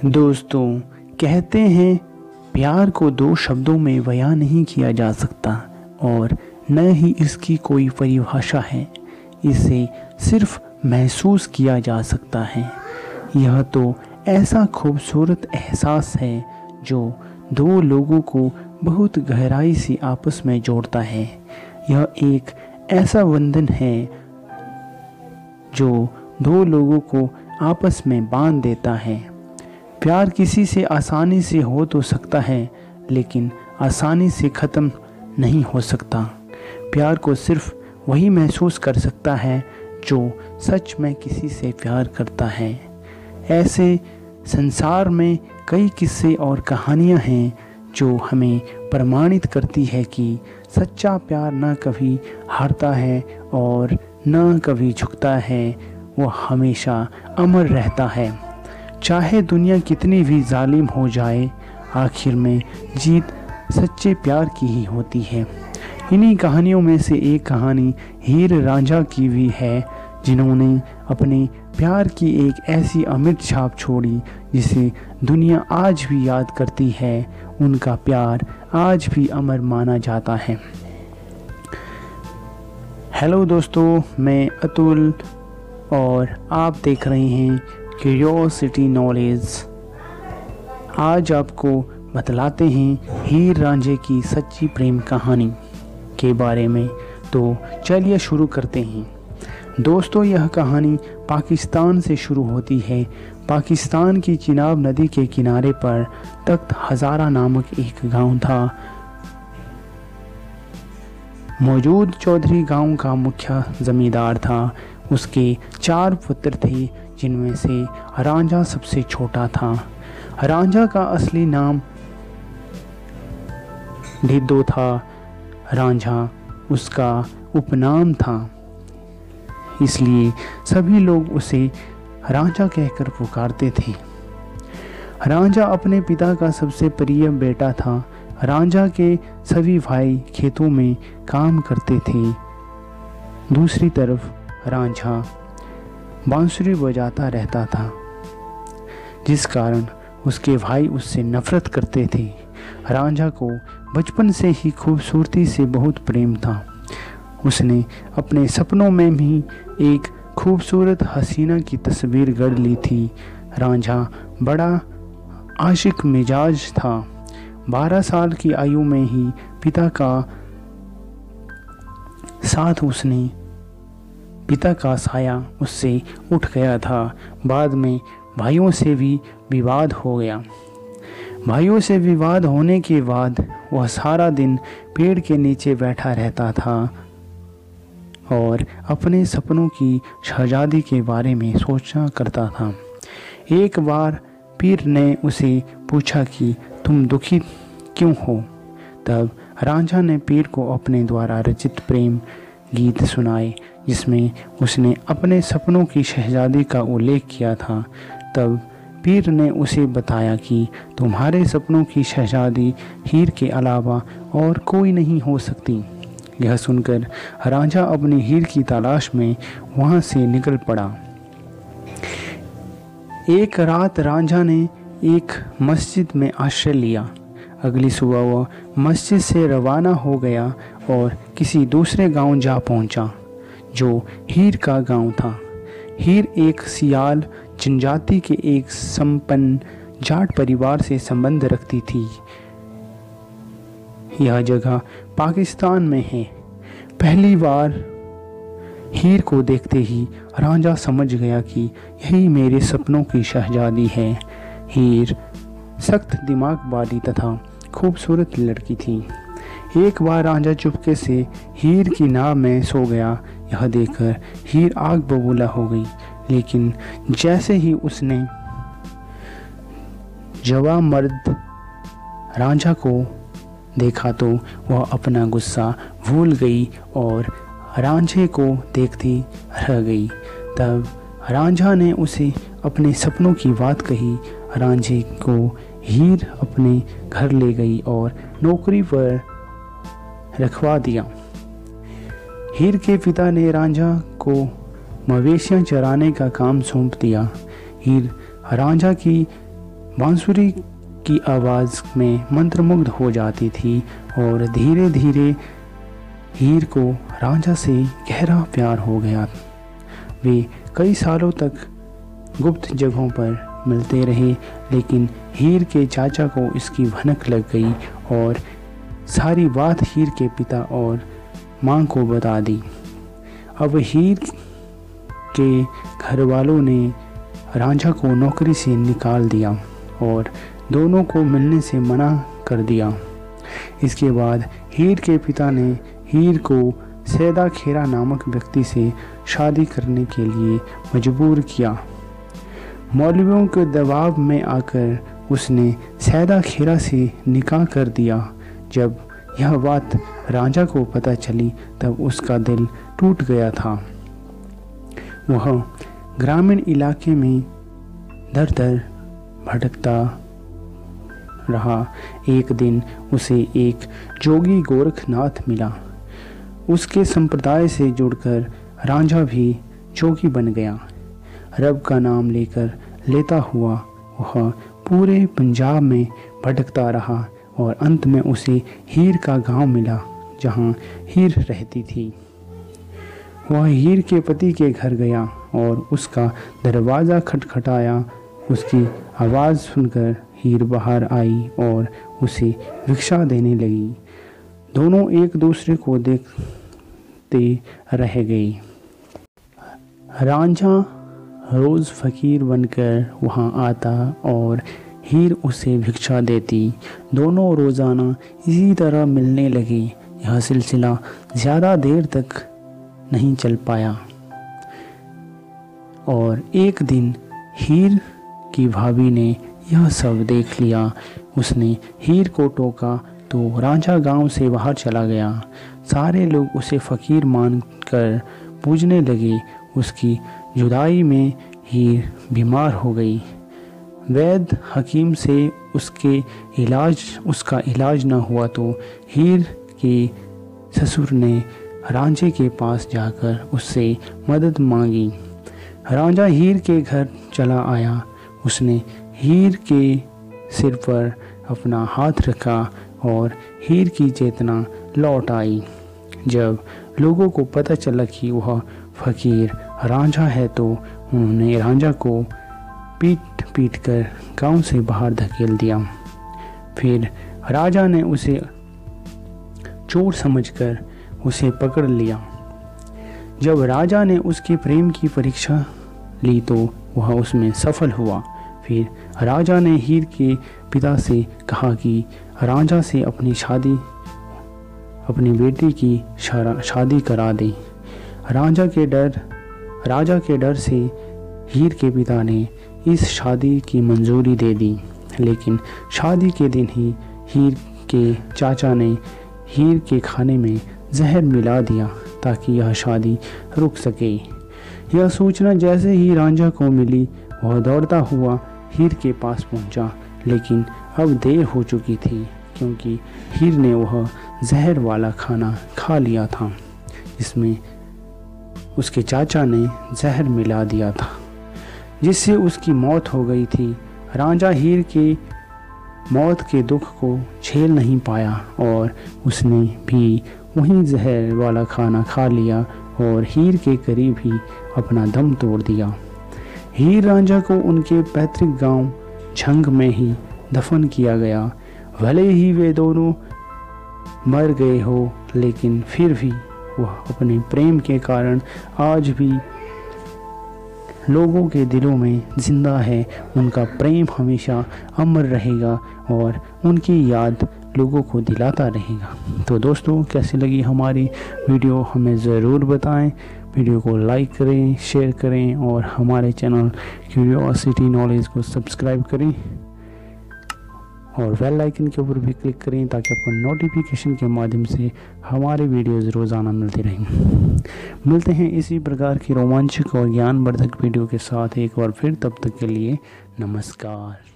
दोस्तों, कहते हैं प्यार को दो शब्दों में बयां नहीं किया जा सकता और न ही इसकी कोई परिभाषा है। इसे सिर्फ महसूस किया जा सकता है। यह तो ऐसा खूबसूरत एहसास है जो दो लोगों को बहुत गहराई से आपस में जोड़ता है। यह एक ऐसा बंधन है जो दो लोगों को आपस में बांध देता है। प्यार किसी से आसानी से हो तो सकता है, लेकिन आसानी से ख़त्म नहीं हो सकता। प्यार को सिर्फ वही महसूस कर सकता है जो सच में किसी से प्यार करता है। ऐसे संसार में कई किस्से और कहानियाँ हैं जो हमें प्रमाणित करती है कि सच्चा प्यार न कभी हारता है और न कभी झुकता है। वह हमेशा अमर रहता है। चाहे दुनिया कितनी भी जालिम हो जाए, आखिर में जीत सच्चे प्यार की ही होती है। इन्हीं कहानियों में से एक कहानी हीर रांझा की भी है, जिन्होंने अपने प्यार की एक ऐसी अमिट छाप छोड़ी जिसे दुनिया आज भी याद करती है। उनका प्यार आज भी अमर माना जाता है। हेलो दोस्तों, मैं अतुल और आप देख रहे हैं क्यूरियोसिटी नॉलेज। आज आपको बतलाते हैं हीर रांझे की सच्ची प्रेम कहानी के बारे में। तो चलिए शुरू करते हैं। दोस्तों, यह कहानी पाकिस्तान से शुरू होती है। पाकिस्तान की चिनाब नदी के किनारे पर तख्त हज़ारा नामक एक गांव था। मौजूद चौधरी गांव का मुख्य जमींदार था। उसके 4 पुत्र थे, जिनमें से रांझा सबसे छोटा था। रांझा का असली नाम ढिद्दो था। रांझा उसका उपनाम था, इसलिए सभी लोग उसे रांझा कहकर पुकारते थे। रांझा अपने पिता का सबसे प्रिय बेटा था। रांझा के सभी भाई खेतों में काम करते थे। दूसरी तरफ रांझा बांसुरी बजाता रहता था, जिस कारण उसके भाई उससे नफरत करते थे। रांझा को बचपन से ही खूबसूरती से बहुत प्रेम था। उसने अपने सपनों में भी एक खूबसूरत हसीना की तस्वीर गढ़ ली थी। रांझा बड़ा आशिक मिजाज था। 12 साल की आयु में ही पिता का साया उससे उठ गया था। बाद में भाइयों से भी विवाद हो गया। भाइयों से विवाद होने के बाद वह सारा दिन पेड़ के नीचे बैठा रहता था और अपने सपनों की शहजादी के बारे में सोचा करता था। एक बार पीर ने उसे पूछा कि तुम दुखी क्यों हो? तब रांझा ने पीर को अपने द्वारा रचित प्रेम गीत सुनाए, जिसमें उसने अपने सपनों की शहजादी का उल्लेख किया था। तब पीर ने उसे बताया कि तुम्हारे सपनों की शहजादी हीर के अलावा और कोई नहीं हो सकती। यह सुनकर रांझा अपनी हीर की तलाश में वहां से निकल पड़ा। एक रात रांझा ने एक मस्जिद में आश्रय लिया। अगली सुबह वह मस्जिद से रवाना हो गया और किसी दूसरे गांव जा पहुंचा, जो हीर का गांव था। हीर एक सियाल जनजाति के एक संपन्न जाट परिवार से संबंध रखती थी। यह जगह पाकिस्तान में है। पहली बार हीर को देखते ही रांझा समझ गया कि यही मेरे सपनों की शहजादी है। हीर सख्त दिमाग वाली तथा खूबसूरत लड़की थी। एक बार रांझा चुपके से हीर की नाव में सो गया। यह देखकर हीर आग बबूला हो गई, लेकिन जैसे ही उसने जवां मर्द रांझा को देखा तो वह अपना गुस्सा भूल गई और रांझे को देखती रह गई। तब रांझा ने उसे अपने सपनों की बात कही। रांझे को हीर अपने घर ले गई और नौकरी पर रखवा दिया। हीर के पिता ने रांझा को मवेशियां चराने का काम सौंप दिया। हीर रांझा की बांसुरी की आवाज़ में मंत्रमुग्ध हो जाती थी और धीरे धीरे हीर को रांझा से गहरा प्यार हो गया। वे कई सालों तक गुप्त जगहों पर मिलते रहे, लेकिन हीर के चाचा को इसकी भनक लग गई और सारी बात हीर के पिता और माँ को बता दी। अब हीर के घर वालों ने रांझा को नौकरी से निकाल दिया और दोनों को मिलने से मना कर दिया। इसके बाद हीर के पिता ने हीर को सैदा खेरा नामक व्यक्ति से शादी करने के लिए मजबूर किया। मौलवियों के दबाव में आकर उसने सैदा खेरा से निकाह कर दिया। जब यह बात रांझा को पता चली तब उसका दिल टूट गया था। वह ग्रामीण इलाके में दर दर भटकता रहा। एक दिन उसे एक जोगी गोरखनाथ मिला। उसके संप्रदाय से जुड़कर रांझा भी जोगी बन गया। रब का नाम लेता हुआ वह पूरे पंजाब में भटकता रहा और अंत में उसे हीर का गांव मिला जहां हीर रहती थी। वह हीर के पति के घर गया और उसका दरवाज़ा खटखटाया। उसकी आवाज़ सुनकर हीर बाहर आई और उसे भिक्षा देने लगी। दोनों एक दूसरे को देखते रह गए। रांझा रोज़ फ़कीर बनकर वहाँ आता और हीर उसे भिक्षा देती। दोनों रोज़ाना इसी तरह मिलने लगे। यह सिलसिला ज़्यादा देर तक नहीं चल पाया और एक दिन हीर की भाभी ने यह सब देख लिया। उसने हीर को टोका तो रांझा गांव से बाहर चला गया। सारे लोग उसे फ़कीर मानकर पूजने लगे। उसकी जुदाई में हीर बीमार हो गई। वैद्य हकीम से उसका इलाज न हुआ तो हीर के ससुर ने रांझे के पास जाकर उससे मदद मांगी। रांझा हीर के घर चला आया। उसने हीर के सिर पर अपना हाथ रखा और हीर की चेतना लौट आई। जब लोगों को पता चला कि वह फ़कीर रांझा है तो उन्होंने रांझा को पीट पीट कर गांव से बाहर धकेल दिया। फिर राजा ने उसे चोर समझकर उसे पकड़ लिया। जब राजा ने उसके प्रेम की परीक्षा ली तो वह उसमें सफल हुआ। फिर राजा ने हीर के पिता से कहा कि रांझा से अपनी बेटी की शादी करा दे। राजा के डर से हीर के पिता ने इस शादी की मंजूरी दे दी, लेकिन शादी के दिन ही हीर के चाचा ने हीर के खाने में जहर मिला दिया ताकि यह शादी रुक सके। यह सूचना जैसे ही रांझा को मिली वह दौड़ता हुआ हीर के पास पहुंचा, लेकिन अब देर हो चुकी थी क्योंकि हीर ने वह जहर वाला खाना खा लिया था जिसमें उसके चाचा ने जहर मिला दिया था, जिससे उसकी मौत हो गई थी। रांझा हीर के मौत के दुख को झेल नहीं पाया और उसने भी वही जहर वाला खाना खा लिया और हीर के करीब ही अपना दम तोड़ दिया। हीर रांझा को उनके पैतृक गांव झंग में ही दफन किया गया। भले ही वे दोनों मर गए हो, लेकिन फिर भी वह अपने प्रेम के कारण आज भी लोगों के दिलों में जिंदा है। उनका प्रेम हमेशा अमर रहेगा और उनकी याद लोगों को दिलाता रहेगा। तो दोस्तों, कैसी लगी हमारी वीडियो हमें ज़रूर बताएं। वीडियो को लाइक करें, शेयर करें और हमारे चैनल क्यूरियोसिटी नॉलेज को सब्सक्राइब करें और बेल आइकन के ऊपर भी क्लिक करें ताकि आपको नोटिफिकेशन के माध्यम से हमारे वीडियोज़ रोज़ाना मिलते रहें। मिलते हैं इसी प्रकार की रोमांचक और ज्ञानवर्धक वीडियो के साथ एक बार फिर। तब तक के लिए नमस्कार।